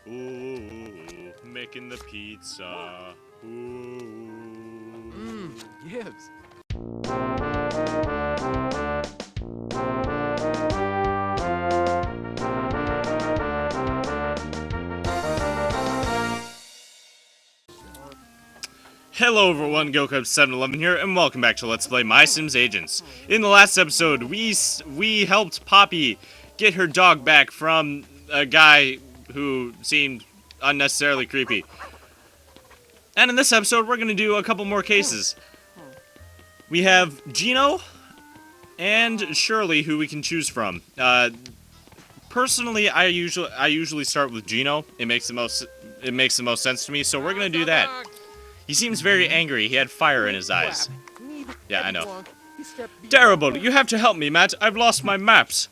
Ooh, making the pizza. Ooh. Gibbs. Hello everyone, GoCub711 here, and welcome back to Let's Play MySims Agents. In the last episode, we helped Poppy get her dog back from a guy who seemed unnecessarily creepy. And in this episode, we're going to do a couple more cases. We have Gino and Shirley, who we can choose from. Personally, I usually start with Gino. It makes the most sense to me, so we're going to do that. He seems very angry. He had fire in his eyes. Yeah, I know. Terrible. You have to help me, Matt. I've lost my maps.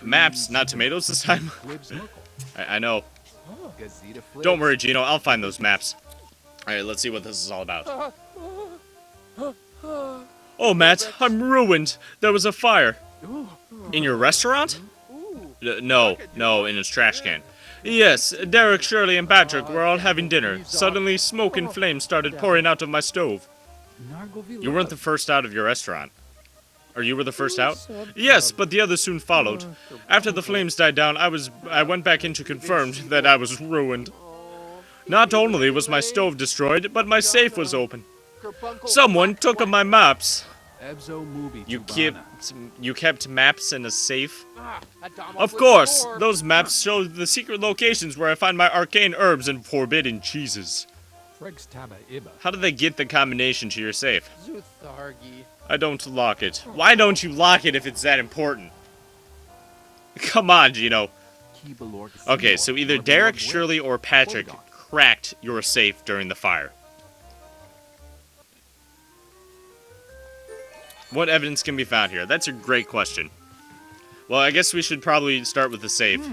Maps, not tomatoes this time. I know. Don't worry, Gino. I'll find those maps. Alright, let's see what this is all about. Oh, Matt, I'm ruined. There was a fire. In your restaurant? No, in his trash can. Yes, Derek, Shirley, and Patrick were all having dinner. Suddenly, smoke and flames started pouring out of my stove. You weren't the first out of your restaurant. Or you were the first out? Yes, but the others soon followed. After the flames died down, I went back in to confirm that I was ruined. Not only was my stove destroyed, but my safe was open. Someone took my maps. You kept maps in a safe? Of course! Those maps show the secret locations where I find my arcane herbs and forbidden cheeses. How did they get the combination to your safe? I don't lock it. Why don't you lock it if it's that important? Come on, Gino. Okay, so either Derek, Shirley, or Patrick cracked your safe during the fire. What evidence can be found here? That's a great question. Well, I guess we should probably start with the safe.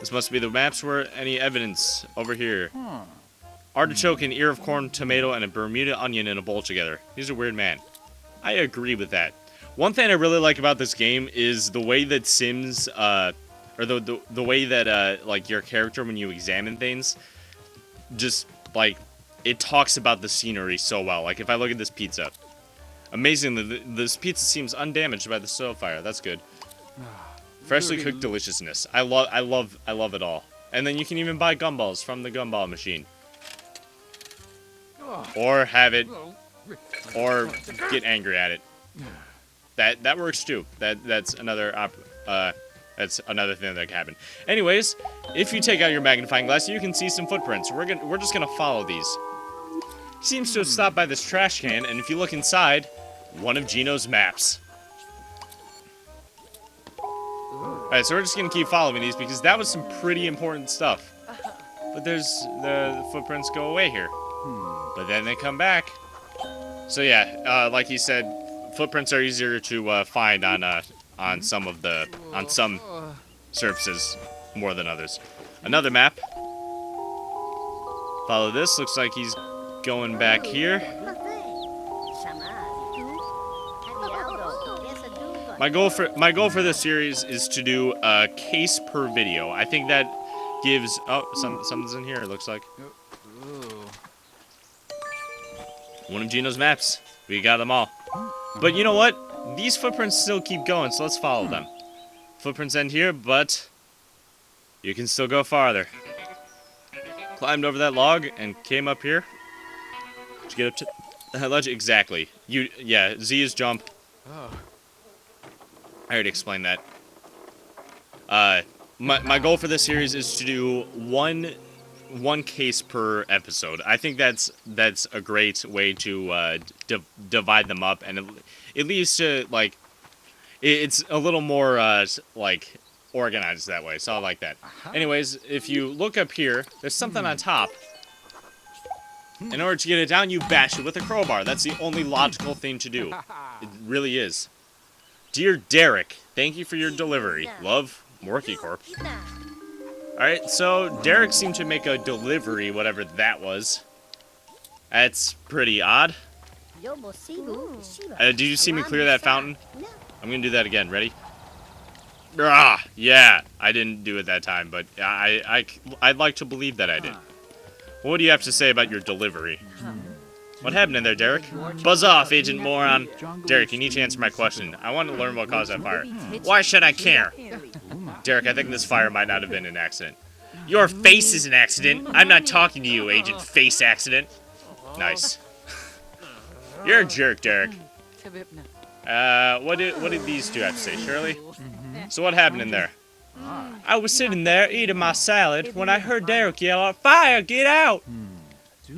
This must be the maps where any evidence over here. Artichoke, an ear of corn, tomato, and a Bermuda onion in a bowl together. He's a weird man. I agree with that. One thing I really like about this game is the way that Sims, or the way that, like, your character, when you examine things, just, like, it talks about the scenery so well. Like, if I look at this pizza. Amazingly, this pizza seems undamaged by the stove fire. That's good. Freshly cooked deliciousness. I love it all. And then you can even buy gumballs from the gumball machine. Or have it, or get angry at it. That works too. That's another thing that can happen. Anyways, if you take out your magnifying glass, you can see some footprints. We're just gonna follow these. He seems to have stopped by this trash can, and if you look inside, one of Gino's maps. Alright, so we're just gonna keep following these because that was some pretty important stuff. But the footprints go away here. But then they come back. So yeah, like he said, footprints are easier to find on some surfaces more than others. Another map. Follow this. Looks like he's going back here. My goal for this series is to do a case per video. I think that gives something's in here. It looks like one of Gino's maps. We got them all. But you know what? These footprints still keep going, so let's follow them. Footprints end here, but you can still go farther. Climbed over that log and came up here. Did you get up to the ledge? Exactly. Yeah, Z is jump. I already explained that. My goal for this series is to do one case per episode. I think that's a great way to divide them up, and it leads to, like, it's a little more like organized that way. So I like that. Anyways, if you look up here, there's something on top. In order to get it down, you bash it with a crowbar. That's the only logical thing to do. It really is. Dear Derek, thank you for your delivery. Love, Morky Corp. Alright, so Derek seemed to make a delivery, whatever that was. That's pretty odd. Did you see me clear that fountain? I'm gonna do that again. Ready? Yeah, I didn't do it that time, but I'd like to believe that I did. What do you have to say about your delivery? What happened in there, Derek? Buzz off, Agent Moron. Derek, you need to answer my question. I want to learn what caused that fire. Why should I care? Derek, I think this fire might not have been an accident. Your face is an accident. I'm not talking to you, Agent Face Accident. Nice. You're a jerk, Derek. What did these two have to say, Shirley? So what happened in there? I was sitting there eating my salad when I heard Derek yell out, "Fire, get out!"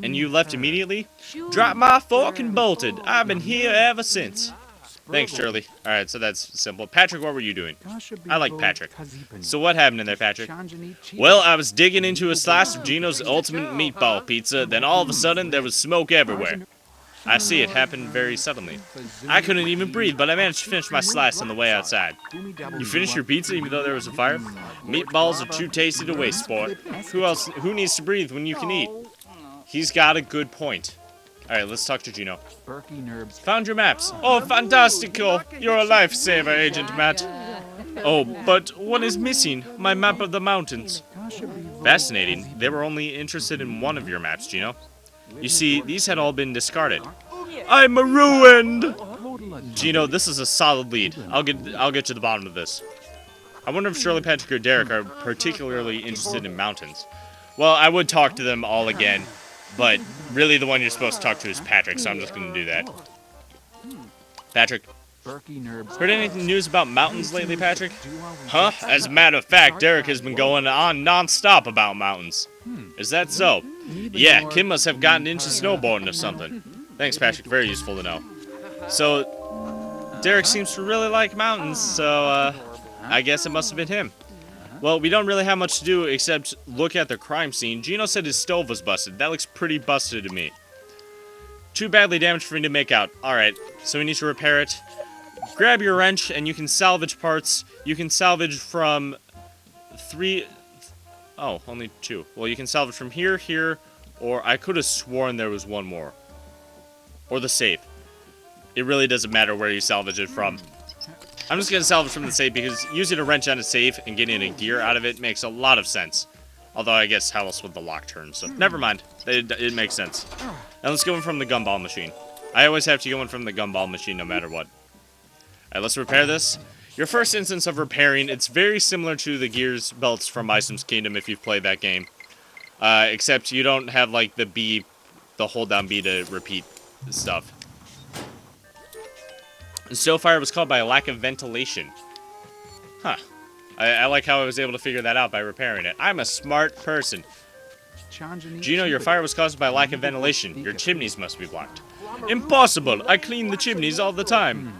And you left immediately? Dropped my fork and bolted. I've been here ever since. Thanks, Shirley. Alright, so that's simple. Patrick, what were you doing? I like Patrick. So what happened in there, Patrick? Well, I was digging into a slice of Gino's ultimate meatball pizza, then all of a sudden there was smoke everywhere. I see, it happened very suddenly. I couldn't even breathe, but I managed to finish my slice on the way outside. You finished your pizza even though there was a fire? Meatballs are too tasty to waste, sport. Who needs to breathe when you can eat? He's got a good point. Alright, let's talk to Gino. Found your maps. Oh, fantastico! You're a lifesaver, Agent Matt. Oh, but what is missing? My map of the mountains. Fascinating. They were only interested in one of your maps, Gino. You see, these had all been discarded. I'm ruined! Gino, this is a solid lead. I'll get to the bottom of this. I wonder if Shirley, Patrick, or Derek are particularly interested in mountains. Well, I would talk to them all again, but really the one you're supposed to talk to is Patrick, so I'm just going to do that. Patrick. Heard any news about mountains lately, Patrick? Huh? As a matter of fact, Derek has been going on non-stop about mountains. Is that so? Yeah, Kim must have gotten into snowboarding or something. Thanks, Patrick. Very useful to know. So, Derek seems to really like mountains, so, I guess it must have been him. Well, we don't really have much to do except look at the crime scene. Gino said his stove was busted. That looks pretty busted to me. Too badly damaged for me to make out. Alright, so we need to repair it. Grab your wrench and you can salvage parts. You can salvage from 3... Oh, only 2. Well, you can salvage from here, here, or I could have sworn there was one more. Or the safe. It really doesn't matter where you salvage it from. I'm just going to salvage from the safe because using a wrench on a safe and getting a gear out of it makes a lot of sense. Although I guess how else would the lock turn, so never mind. It makes sense. Now let's go in from the gumball machine. I always have to go in from the gumball machine no matter what. Alright, let's repair this. Your first instance of repairing, it's very similar to the gears belts from MySims Kingdom if you've played that game. Except you don't have like the B, the hold down B to repeat stuff. The still fire was caused by a lack of ventilation. Huh. I like how I was able to figure that out by repairing it. I'm a smart person. Gino, your fire was caused by a lack of ventilation. Your chimneys must be blocked. Impossible! I clean the chimneys all the time.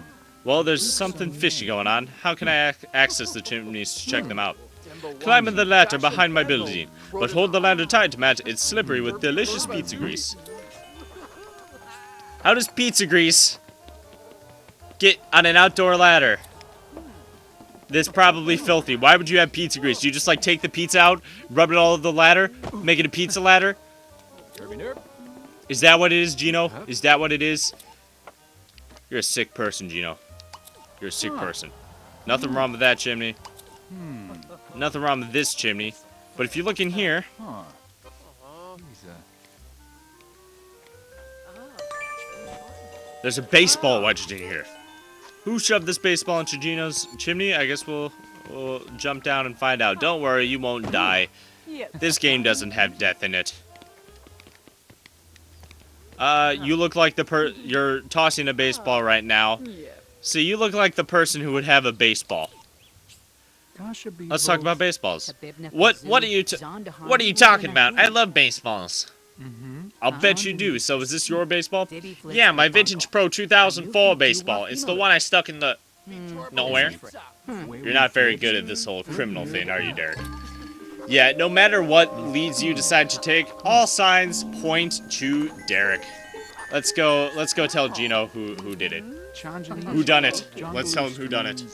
Well, there's something fishy going on. How can I access the chimneys to check them out? Climb in the ladder behind my building. But hold the ladder tight, Matt. It's slippery with delicious pizza grease. How does pizza grease get on an outdoor ladder? That's probably filthy. Why would you have pizza grease? Do you just like take the pizza out, rub it all over the ladder, make it a pizza ladder? Is that what it is, Gino? Is that what it is? You're a sick person, Gino. You're a sick person. Nothing wrong with that chimney. Nothing wrong with this chimney. But if you look in here... There's a baseball wedged in here. Who shoved this baseball into Gino's chimney? I guess we'll jump down and find out. Don't worry, you won't die. This game doesn't have death in it. You look like you're tossing a baseball right now. See, you look like the person who would have a baseball. Let's talk about baseballs. What are you talking about? I love baseballs. I'll bet you do. So is this your baseball? Yeah, my Vintage Pro 2004 baseball. It's the one I stuck in the... nowhere. You're not very good at this whole criminal thing, are you, Derek? Yeah, no matter what leads you decide to take, all signs point to Derek. Let's go tell Gino who did it. Who done it? Let's tell him who done it.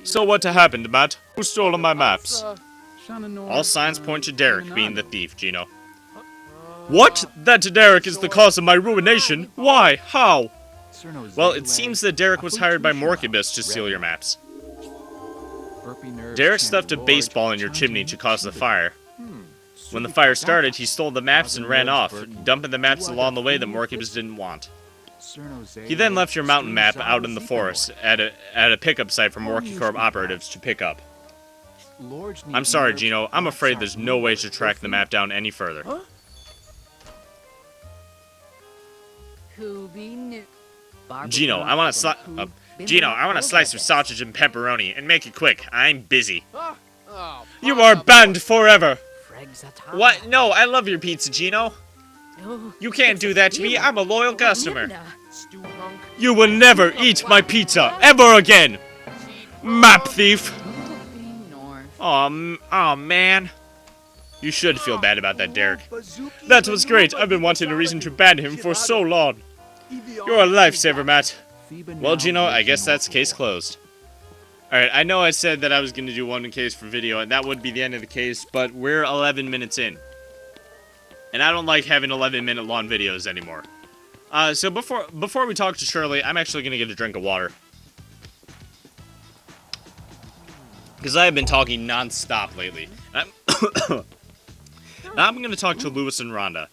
So what happened, Matt? Who stole my maps? All signs point to Derek being the thief, Gino. What? That Derek is the cause of my ruination? Why? How? Well, it seems that Derek was hired by Morcubus to steal your maps. Derek stuffed a baseball in your chimney to cause the fire. When the fire started, he stole the maps and ran off, dumping the maps along the way that Morcubus didn't want. He then left your mountain map out in the forest at a pickup site for Morcucorp operatives to pick up. I'm sorry, Gino. I'm afraid there's no way to track the map down any further. Gino, I want a slice of sausage and pepperoni, and make it quick. I'm busy. You are banned forever. What? No, I love your pizza, Gino. You can't do that to me. I'm a loyal customer. You will never eat my pizza ever again. Map thief. Oh man. You should feel bad about that, Derek. That was great. I've been wanting a reason to ban him for so long. You're a lifesaver, Matt. Well, Gino, I guess that's case closed. Alright, I know I said that I was going to do one case for video, and that would be the end of the case, but we're 11 minutes in. And I don't like having 11-minute long videos anymore. So before we talk to Shirley, I'm actually going to get a drink of water. Because I have been talking non-stop lately. Now I'm going to talk to Lewis and Rhonda.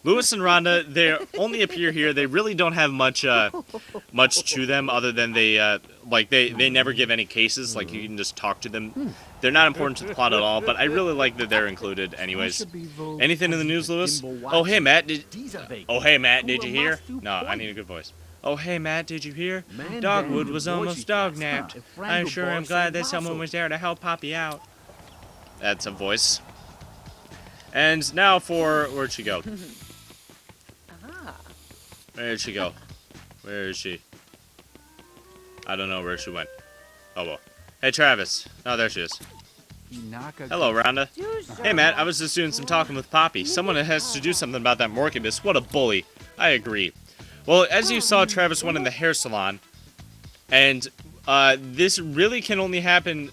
Lewis and Rhonda, they only appear here. They really don't have much to them other than they never give any cases. Like, you can just talk to them. They're not important to the plot at all, but I really like that they're included anyways. Anything in the news, Lewis? Oh, hey, Matt, did you hear? No, I need a good voice. Oh, hey, Matt, did you hear? Dogwood was almost dog-napped. I sure am glad that someone was there to help Poppy out. That's a voice. And now for... Where'd she go? Where'd she go? Where is she? I don't know where she went. Oh, well. Hey, Travis. Oh, there she is. Hello, Rhonda. Hey, Matt, I was just doing some talking with Poppy. Someone has to do something about that Morcubus. What a bully. I agree. Well, as you saw, Travis went in the hair salon. And this really can only happen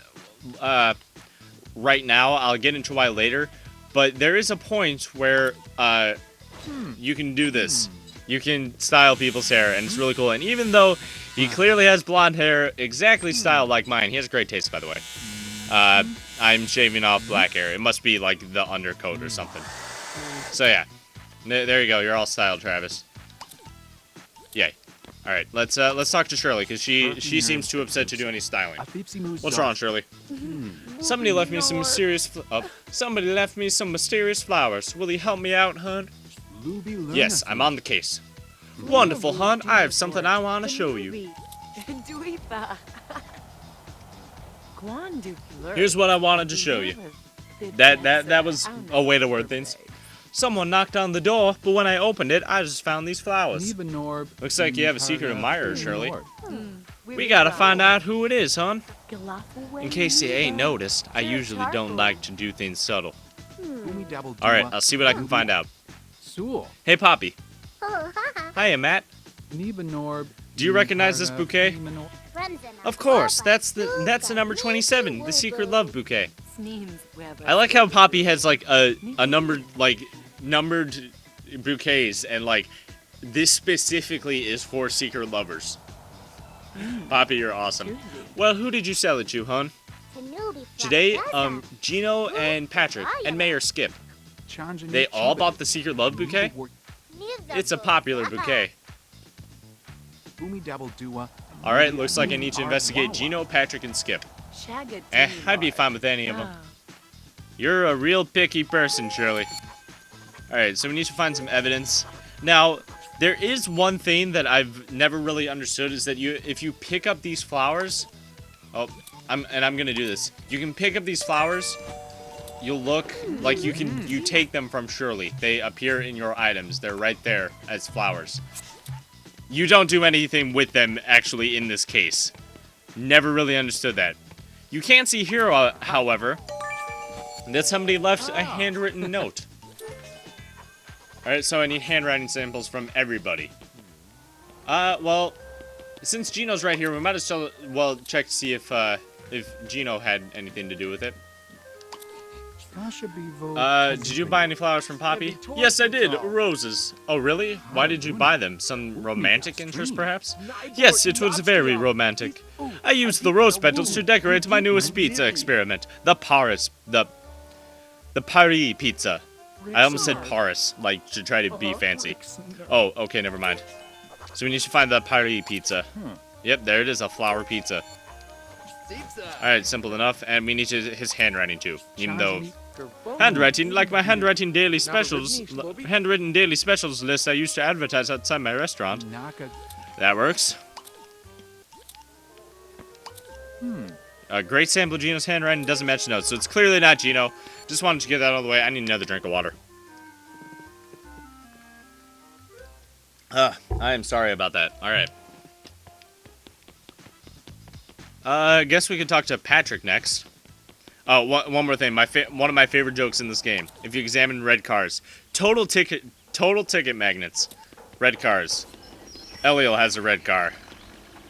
right now. I'll get into why later. But there is a point where you can do this. You can style people's hair, and it's really cool. And even though he clearly has blonde hair, exactly styled like mine, he has great taste, by the way. I'm shaving off black hair. It must be like the undercoat or something. So yeah, there you go. You're all styled, Travis. Yay. All right, let's talk to Shirley because she seems too upset to do any styling. What's wrong, Shirley? Somebody left me some mysterious flowers. Will you help me out, hun? Yes, I'm on the case. Wonderful, hon. I have something I want to show you. Here's what I wanted to show you. That was a way to word things. Someone knocked on the door, but when I opened it, I just found these flowers. Looks like you have a secret admirer, Shirley. We gotta find out who it is, hon. In case you ain't noticed, I usually don't like to do things subtle. Alright, I'll see what I can find out. Hey, Poppy. Hiya, Matt. Do you recognize this bouquet? Of course, that's the number 27, the secret love bouquet. I like how Poppy has like a numbered bouquets, and like this specifically is for secret lovers. Poppy, you're awesome. Well, who did you sell it to, hon? Today, Gino and Patrick and Mayor Skip. They all bought the secret love bouquet? It's a popular bouquet. Alright, looks like I need to investigate Gino, Patrick, and Skip. I'd be fine with any of them. You're a real picky person, Shirley. Alright, so we need to find some evidence. Now, there is one thing that I've never really understood, is that if you pick up these flowers... Oh, I'm gonna do this. You can pick up these flowers... You'll look like you take them from Shirley. They appear in your items. They're right there as flowers. You don't do anything with them, actually, in this case. Never really understood that. You can see here, however, that somebody left a handwritten note. Alright, so I need handwriting samples from everybody. Well, since Gino's right here, we might as well check to see if Gino had anything to do with it. Did you buy any flowers from Poppy? Yes, I did. Roses. Oh, really? Why did you buy them? Some romantic interest, perhaps? Yes, it was very romantic. I used the rose petals to decorate my newest pizza experiment. The Paris pizza. I almost said Paris, like to try to be fancy. Oh, okay, never mind. So we need to find the Paris pizza. Yep, there it is, a flower pizza. Alright, simple enough, and we need his handwriting too, even though... Handwriting, like my handwritten daily specials list I used to advertise outside my restaurant. That works. A great sample of Gino's handwriting doesn't match notes, so it's clearly not Gino. Just wanted to get that out of the way. I need another drink of water. I am sorry about that. Alright. I guess we could talk to Patrick next. Oh, one more thing. One of my favorite jokes in this game. If you examine red cars. Total ticket magnets. Red cars. Eliel has a red car.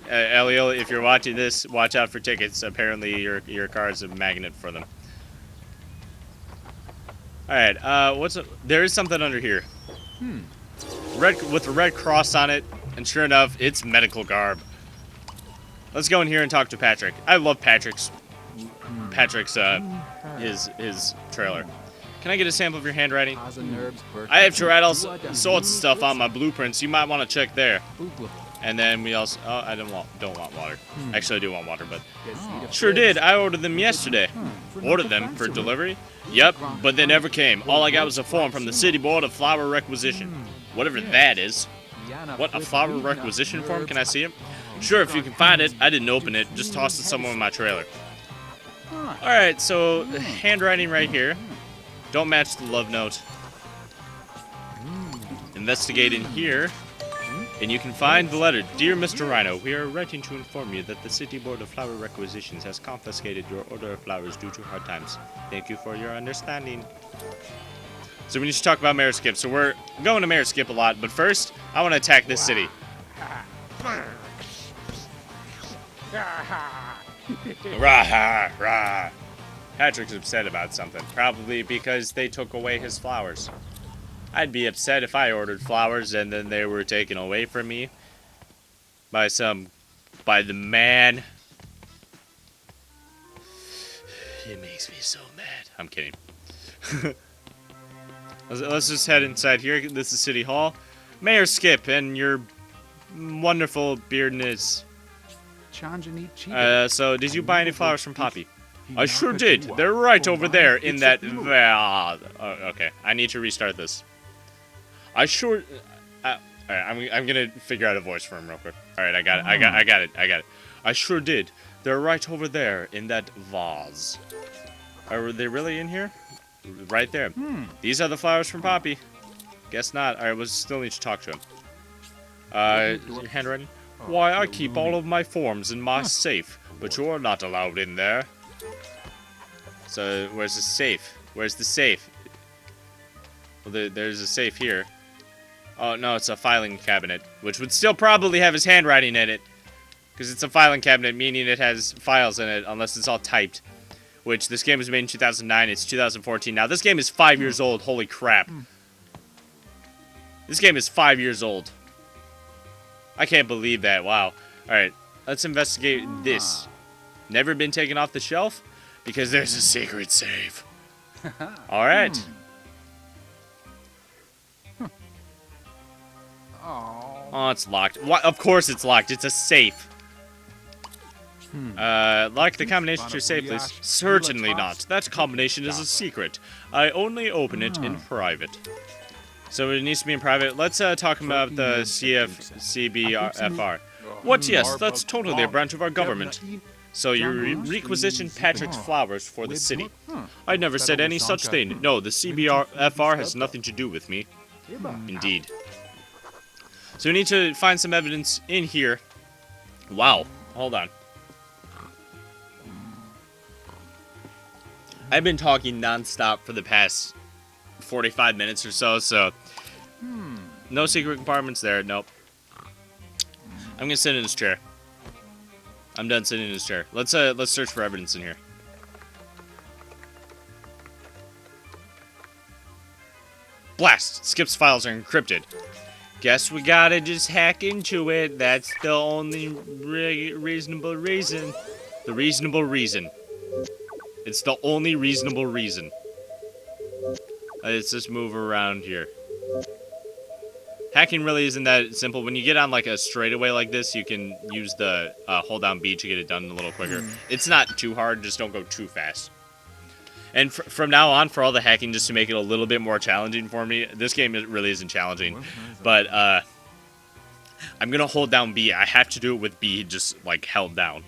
Eliel, if you're watching this, watch out for tickets. Apparently your car is a magnet for them. Alright, there is something under here. Red with a red cross on it, and sure enough, it's medical garb. Let's go in here and talk to Patrick. I love Patrick's his trailer. Can I get a sample of your handwriting? I have to write all sorts of stuff on my blueprints. You might want to check there. And then we also... Oh, I don't want water. Actually, I do want water, but... Sure did. I ordered them yesterday. Ordered them for delivery? Yep, but they never came. All I got was a form from the City Board of Flower Requisition. Whatever that is. What, a flower requisition form? Can I see it? Sure, if you can find it. I didn't open it. Just tossed it somewhere in my trailer. Alright, so handwriting right here. Don't match the love note. Investigate in here. And you can find the letter. Dear Mr. Rhino, we are writing to inform you that the City Board of Flower Requisitions has confiscated your order of flowers due to hard times. Thank you for your understanding. So we need to talk about Mayor Skip. So we're going to Mayor Skip a lot, but first, I want to attack this city. Rah, rah. Patrick's upset about something. Probably because they took away his flowers. I'd be upset if I ordered flowers and then they were taken away from me by the man. It makes me so mad. I'm kidding. Let's just head inside here. This is City Hall. Mayor Skip and your wonderful beardness. So did you buy any flowers from Poppy? I sure did. They're right over there in that... okay, I need to restart this. Alright, I'm gonna figure out a voice for him real quick. Alright, I got it. I sure did. They're right over there in that vase. Are they really in here? Right there. These are the flowers from Poppy. Guess not. Alright, we'll still need to talk to him. Your handwriting? Why, I keep all of my forms in my safe, but you're not allowed in there. So, where's the safe? Where's the safe? Well, there's a safe here. Oh, no, it's a filing cabinet, which would still probably have his handwriting in it. Because it's a filing cabinet, meaning it has files in it, unless it's all typed. Which, this game was made in 2009, it's 2014. Now, this game is 5 years old, holy crap. This game is 5 years old. I can't believe that, wow. Alright, let's investigate this. Never been taken off the shelf? Because there's a secret safe. Alright. Oh, it's locked. What? Of course it's locked. It's a safe. Lock the combination to your safe list? Certainly not. That combination is a secret. I only open it in private. So it needs to be in private. Let's talk about the CBFR. What? Yes, that's totally a branch of our government. So you requisitioned Patrick's flowers for the city. I never said any such thing. No, the CBFR has nothing to do with me. Indeed. So we need to find some evidence in here. Wow. Hold on. I've been talking non-stop for the past 45 minutes or so, no secret compartments there. Nope. I'm gonna sit in this chair. I'm done sitting in this chair. Let's search for evidence in here. Blast! Skip's files are encrypted. Guess we gotta just hack into it. That's the only reasonable reason. The reasonable reason. It's the only reasonable reason. Let's just move around here. Hacking really isn't that simple. When you get on like a straightaway like this, you can use the hold down B to get it done a little quicker. It's not too hard, just don't go too fast. And from now on, for all the hacking, just to make it a little bit more challenging for me, this game really isn't challenging. But I'm going to hold down B. I have to do it with B just like held down.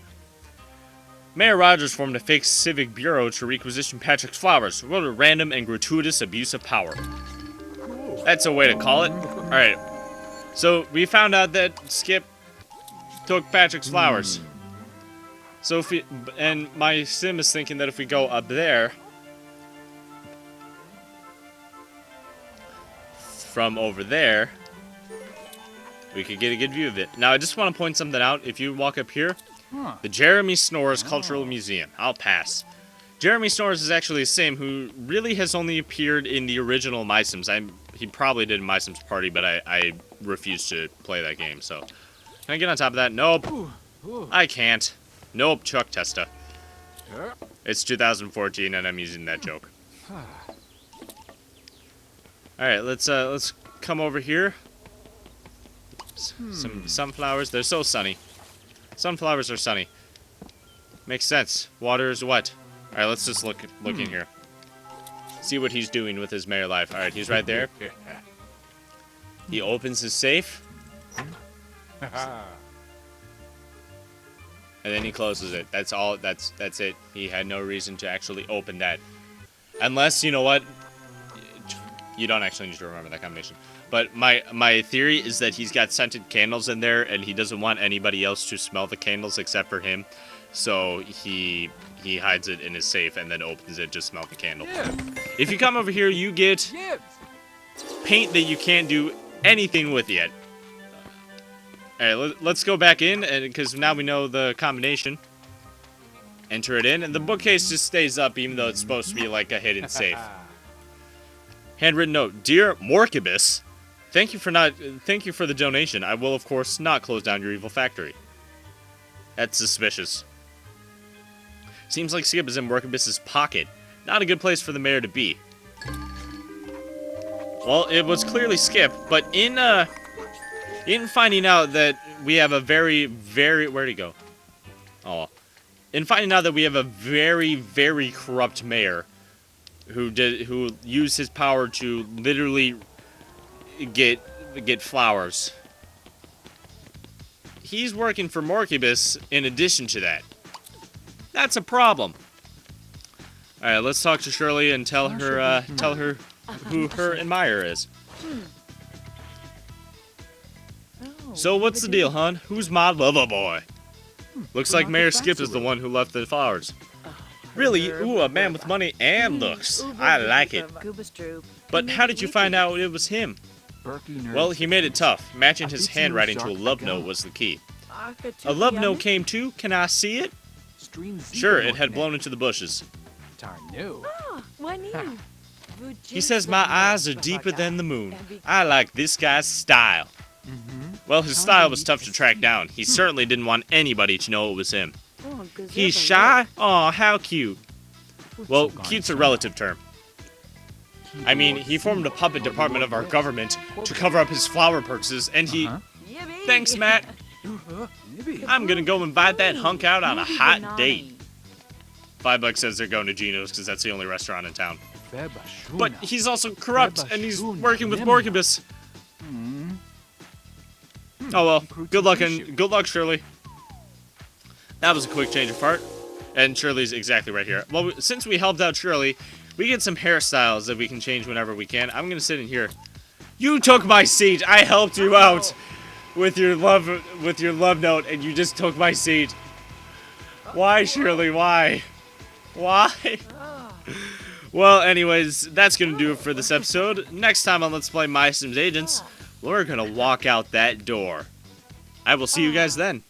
Mayor Rogers formed a fake civic bureau to requisition Patrick's flowers. What a random and gratuitous abuse of power. That's a way to call it. Alright. So we found out that Skip took Patrick's flowers. So if we, and my sim is thinking that if we go up there, from over there, we could get a good view of it. Now I just want to point something out. If you walk up here, the Jeremy Snores Cultural Museum. I'll pass. Jeremy Snores is actually the same, who really has only appeared in the original MySims. He probably did MySims Party, but I refuse to play that game, so. Can I get on top of that? Nope. I can't. Nope, Chuck Testa. It's 2014 and I'm using that joke. Alright, let's come over here. Some sunflowers. They're so sunny. Sunflowers are sunny. Makes sense. Water is wet. Alright, let's just look in here. See what he's doing with his mayor life. Alright, he's right there. He opens his safe. And then he closes it. That's all. That's it. He had no reason to actually open that. Unless, you know what? You don't actually need to remember that combination. But my theory is that he's got scented candles in there, and he doesn't want anybody else to smell the candles except for him. So he hides it in his safe and then opens it to smell the candle. If you come over here, you get paint that you can't do anything with yet. Alright, let's go back in, because now we know the combination. Enter it in, and the bookcase just stays up even though it's supposed to be like a hidden safe. Handwritten note. Dear Morkibus, thank you for the donation. I will of course not close down your evil factory. That's suspicious. Seems like Skip is in Morkibus's pocket. Not a good place for the mayor to be. Well, it was clearly Skip, but in finding out that we have a where'd he go? Oh. In finding out that we have a very corrupt mayor who used his power to literally get flowers. He's working for Morkibus in addition to that. That's a problem. Alright, let's talk to Shirley and tell her who her admirer is. So what's the deal, hon? Who's my lover boy? Looks like Mayor Skip is the one who left the flowers. Really? Ooh, a man with money and looks. I like it. But how did you find out it was him? Well, he made it tough. Matching his handwriting to a love note was the key. A love note came too? Can I see it? Sure, it had blown into the bushes. He says my eyes are deeper than the moon. I like this guy's style. Well, his style was tough to track down. He certainly didn't want anybody to know it was him. He's shy? Aw, how cute. Well, cute's a relative term. I mean, he formed a puppet department of our government to cover up his flower purchases, and he... Thanks, Matt. I'm gonna go invite that hunk out on a hot date. $5 says they're going to Gino's because that's the only restaurant in town. But he's also corrupt, and he's working with Morkibus. Oh well, good luck, Shirley. That was a quick change of heart, and Shirley's exactly right here. Well, since we helped out Shirley, we get some hairstyles that we can change whenever we can. I'm gonna sit in here. You took my seat. I helped you out with your love note, and you just took my seat. Why, Shirley? Why? Why? Well, anyways, that's gonna do it for this episode. Next time on Let's Play MySims Agents, we're gonna walk out that door. I will see you guys then.